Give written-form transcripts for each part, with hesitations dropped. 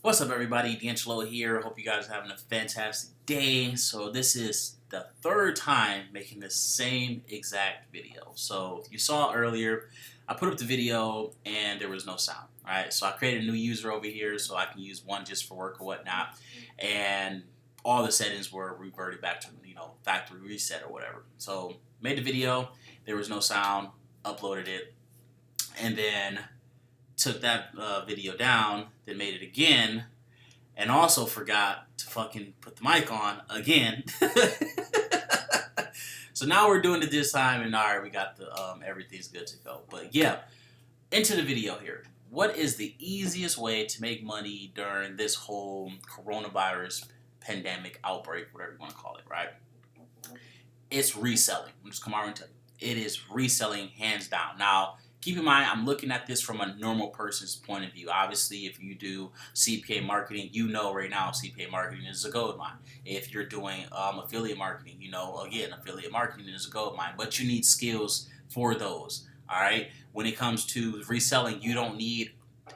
What's up, everybody? DeAngelo here. Hope you guys are having a fantastic day. So this is the third time making the same exact video. So you saw earlier, I put up the video and there was no sound. All right, so I created a new user over here so I can use one just for work or whatnot, and all the settings were reverted back to factory reset or whatever. So made the video, there was no sound, uploaded it, and then took that video down, then made it again, and also forgot to fucking put the mic on again. So now we're doing it this time, and alright, we got the everything's good to go. But yeah, into the video here. What is the easiest way to make money during this whole coronavirus pandemic outbreak, whatever you want to call it, right? It's reselling. I'm just come out and tell you. It is reselling hands down. Now, keep in mind, I'm looking at this from a normal person's point of view. Obviously, if you do CPA marketing, you know right now CPA marketing is a gold mine. If you're doing affiliate marketing, you know, again, affiliate marketing is a gold mine. But you need skills for those, all right? When it comes to reselling, you don't need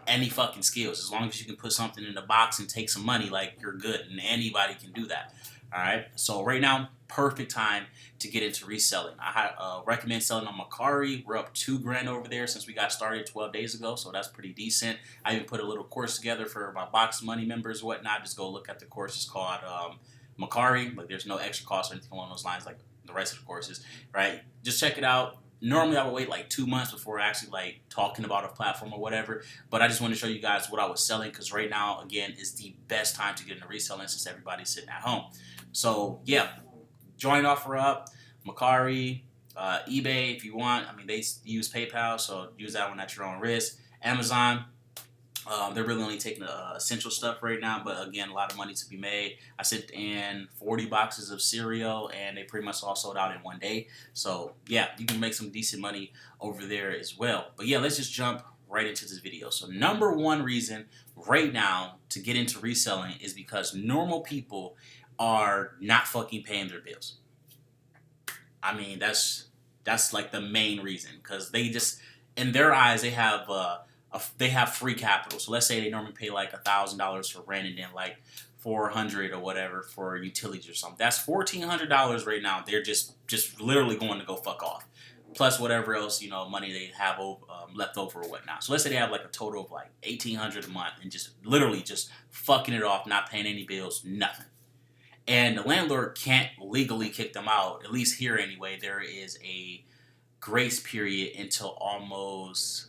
any fucking skills. As long as you can put something in the box and take some money, like, you're good. And anybody can do that. All right, so right now, perfect time to get into reselling. I recommend selling on Mercari. We're up $2,000 over there since we got started 12 days ago, so that's pretty decent. I even put a little course together for my Box Money members and whatnot. Just go look at the course. It's called Mercari. Like, there's no extra cost or anything along those lines like the rest of the courses, right? Just check it out. Normally, I would wait like 2 months before actually like talking about a platform or whatever. But I just want to show you guys what I was selling, because right now, again, is the best time to get into reselling since everybody's sitting at home. So yeah, join offer up, Mercari, eBay if you want. I mean, they use PayPal, so use that one at your own risk. Amazon, they're really only taking the essential stuff right now, but again, a lot of money to be made. I sent in 40 boxes of cereal, and they pretty much all sold out in one day. So yeah, you can make some decent money over there as well. But yeah, let's just jump right into this video. So number one reason right now to get into reselling is because normal people are not fucking paying their bills. I mean, that's like the main reason, because they just, in their eyes, they have free capital. So let's say they normally pay like $1,000 for rent, and then like 400 or whatever for utilities or something. That's $1,400 right now. They're just literally going to go fuck off. Plus whatever else money they have left over or whatnot. So let's say they have like a total of like 1,800 a month, and just literally just fucking it off, not paying any bills, nothing. And the landlord can't legally kick them out. At least here anyway, there is a grace period until almost,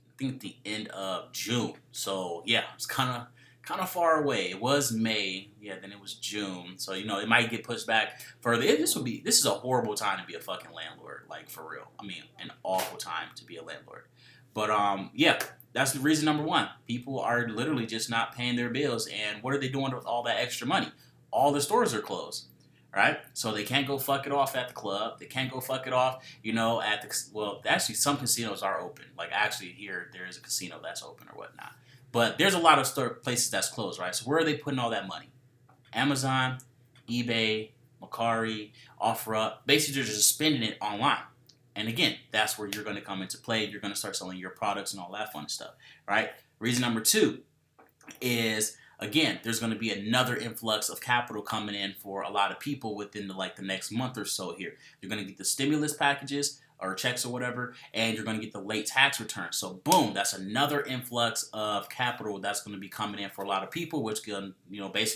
I think, the end of June. So yeah, it's kind of far away. It was May, yeah, then it was June. So it might get pushed back further. This is a horrible time to be a fucking landlord, like, for real. I mean, an awful time to be a landlord. But yeah, that's the reason number one. People are literally just not paying their bills, and what are they doing with all that extra money? All the stores are closed, right? So they can't go fuck it off at the club. They can't go fuck it off, at the, well, actually, some casinos are open. Like, actually, here, there is a casino that's open or whatnot. But there's a lot of places that's closed, right? So where are they putting all that money? Amazon, eBay, Mercari, OfferUp. Basically, they're just spending it online. And again, that's where you're going to come into play. You're going to start selling your products and all that fun stuff, right? Reason number two is, again, there's going to be another influx of capital coming in for a lot of people within the next month or so here. You're going to get the stimulus packages or checks or whatever, and you're going to get the late tax return. So boom, that's another influx of capital that's going to be coming in for a lot of people, which basically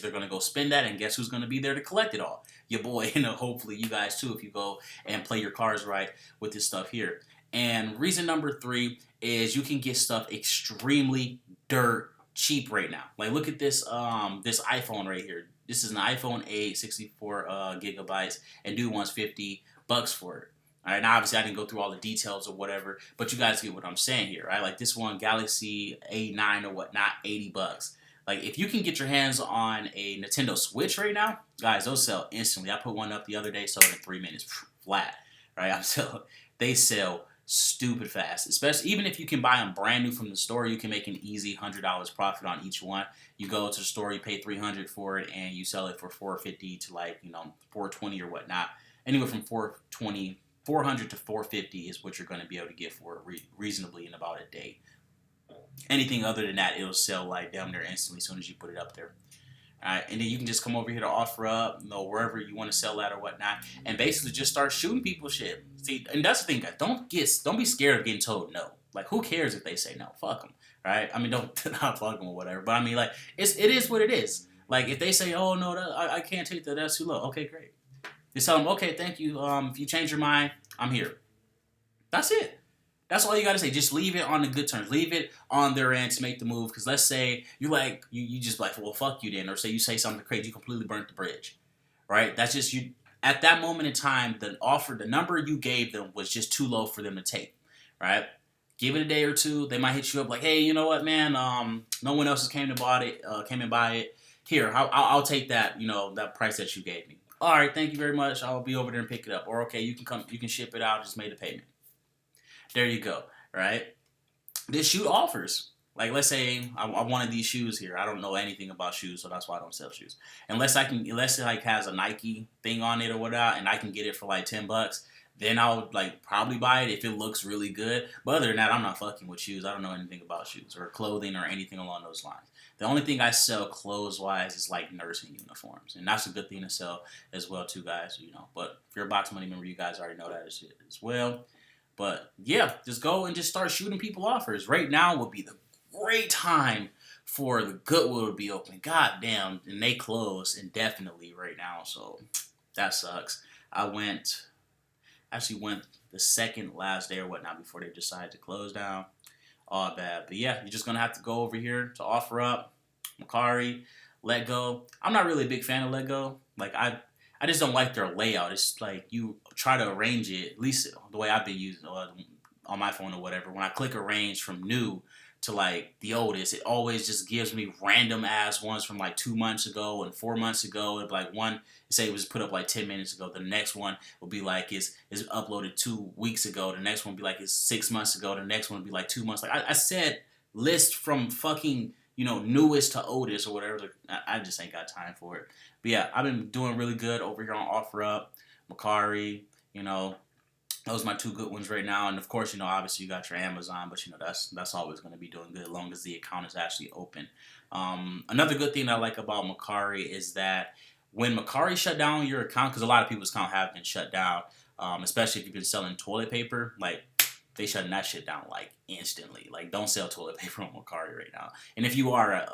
they're going to go spend that, and guess who's going to be there to collect it all? Your boy, hopefully you guys too, if you go and play your cards right with this stuff here. And reason number three is you can get stuff extremely dirt cheap right now. Like, look at this this iPhone right here. This is an iPhone 8, 64 gigabytes, and dude wants $50 for it. All right, now obviously I didn't go through all the details or whatever, but you guys get what I'm saying here, right? Like, this one, Galaxy A9 or whatnot, $80. Like, if you can get your hands on a Nintendo Switch right now, guys, those sell instantly. I put one up the other day, sold in 3 minutes, flat, right? They sell stupid fast, especially even if you can buy them brand new from the store. You can make an easy $100 profit on each one. You go to the store, you pay $300 for it, and you sell it for $450 to like $420 or whatnot. Anywhere from $400 to $450 is what you're going to be able to get for it reasonably in about a day. Anything other than that, it'll sell like damn near instantly as soon as you put it up there. All right, and then you can just come over here to offer up, wherever you want to sell at or whatnot, and basically just start shooting people shit. See, and that's the thing, guys. Don't be scared of getting told no. Like, who cares if they say no? Fuck them, right? I mean, don't not fuck them or whatever. But I mean, like, it is what it is. Like, if they say, oh no, I can't take that. That's too low. Okay, great. Just tell them, okay, thank you. If you change your mind, I'm here. That's it. That's all you gotta say. Just leave it on the good terms. Leave it on their end to make the move. Because let's say you just like, well, fuck you then, or say you say something crazy, you completely burnt the bridge, right? That's just you. At that moment in time, the number you gave them was just too low for them to take, right? Give it a day or two. They might hit you up like, hey, you know what, man? No one else has came and buy it. Here, I'll take that. That price that you gave me. All right, thank you very much. I'll be over there and pick it up. Or okay, you can ship it out. Just made a payment. There you go, right? This shoe offers. Like, let's say I wanted these shoes here. I don't know anything about shoes, so that's why I don't sell shoes. Unless it like has a Nike thing on it or whatnot, and I can get it for like $10, then I would like probably buy it if it looks really good. But other than that, I'm not fucking with shoes. I don't know anything about shoes or clothing or anything along those lines. The only thing I sell clothes-wise is like nursing uniforms, and that's a good thing to sell as well, too, guys. But if you're a Box Money member, you guys already know that as well. But yeah, just go and just start shooting people offers. Right now would be the great time for the Goodwill to be open. God damn, and they close indefinitely right now, so that sucks. I actually went the second last day or whatnot before they decided to close down. All bad. But yeah, you're just gonna have to go over here to offer up, Macari, Let Go. I'm not really a big fan of Let Go. Like I just don't like their layout. It's like you try to arrange it, at least the way I've been using on my phone or whatever. When I click arrange from new to like the oldest, it always just gives me random ass ones from like 2 months ago and 4 months ago. And like one, say it was put up like 10 minutes ago. The next one will be like it's uploaded 2 weeks ago. The next one will be like it's 6 months ago. The next one will be like 2 months. Like I said, list from fucking newest to oldest or whatever. I just ain't got time for it. But yeah, I've been doing really good over here on OfferUp, Macari. Those are my two good ones right now. And of course, obviously you got your Amazon, but that's always going to be doing good as long as the account is actually open. Another good thing I like about Macari is that when Macari shut down your account, because a lot of people's account have been shut down, especially if you've been selling toilet paper, like they shutting that shit down like instantly. Like, don't sell toilet paper on Macari right now. And if you are,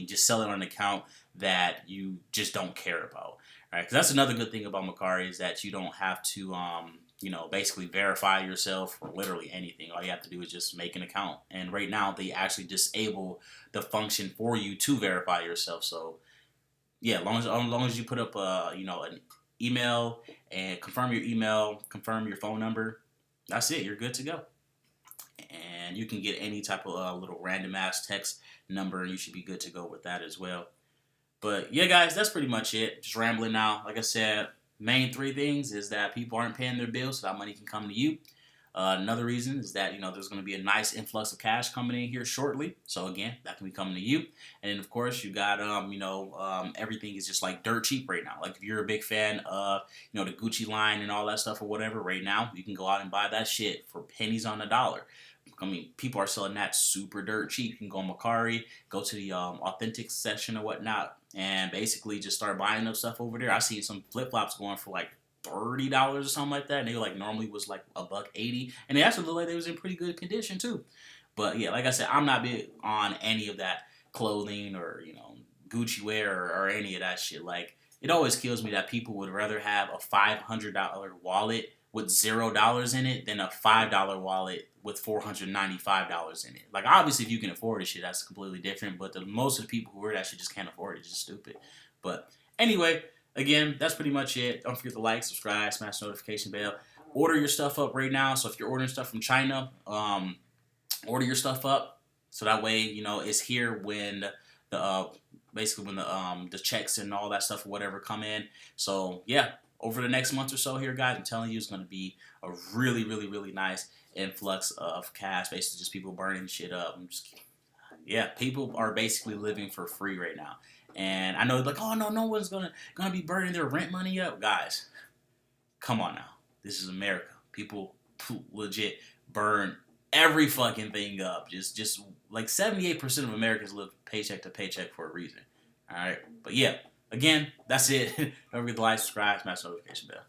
just sell it on an account that you just don't care about, right? Because that's another good thing about Macari is that you don't have to, basically verify yourself for literally anything. All you have to do is just make an account. And right now, they actually disable the function for you to verify yourself. So, yeah, as long as you put up, an email and confirm your email, confirm your phone number, that's it. You're good to go. And you can get any type of little random ass text number, and you should be good to go with that as well. But yeah, guys, that's pretty much it. Just rambling now. Like I said, main three things is that people aren't paying their bills, so that money can come to you. Another reason is that there's going to be a nice influx of cash coming in here shortly. So again, that can be coming to you. And then of course you got everything is just like dirt cheap right now. Like if you're a big fan of the Gucci line and all that stuff or whatever, right now you can go out and buy that shit for pennies on the dollar. I mean, people are selling that super dirt cheap. You can go on Macari, go to the authentic section or whatnot, and basically just start buying up stuff over there. I see some flip flops going for like $30 or something like that, and they like normally was like $180, and they actually look like they was in pretty good condition too. But yeah, like I said, I'm not big on any of that clothing or Gucci wear or any of that shit. Like, it always kills me that people would rather have a $500 wallet with $0 in it than a $5 wallet with $495 in it. Like, obviously, if you can afford this shit, that's completely different. But most of the people who wear that shit just can't afford it. It's just stupid. But anyway, again, that's pretty much it. Don't forget to like, subscribe, smash the notification bell. Order your stuff up right now. So if you're ordering stuff from China, order your stuff up so that way it's here when basically when the checks and all that stuff or whatever come in. So yeah, over the next month or so here, guys, I'm telling you, it's going to be a really, really, really nice influx of cash. Basically, just people burning shit up. People are basically living for free right now. And I know, like, oh, no one's gonna be burning their rent money up. Guys, come on now. This is America. People legit burn every fucking thing up. Just like 78% of Americans live paycheck to paycheck for a reason. All right, but yeah, again, that's it. Don't forget to like, subscribe, smash the notification bell.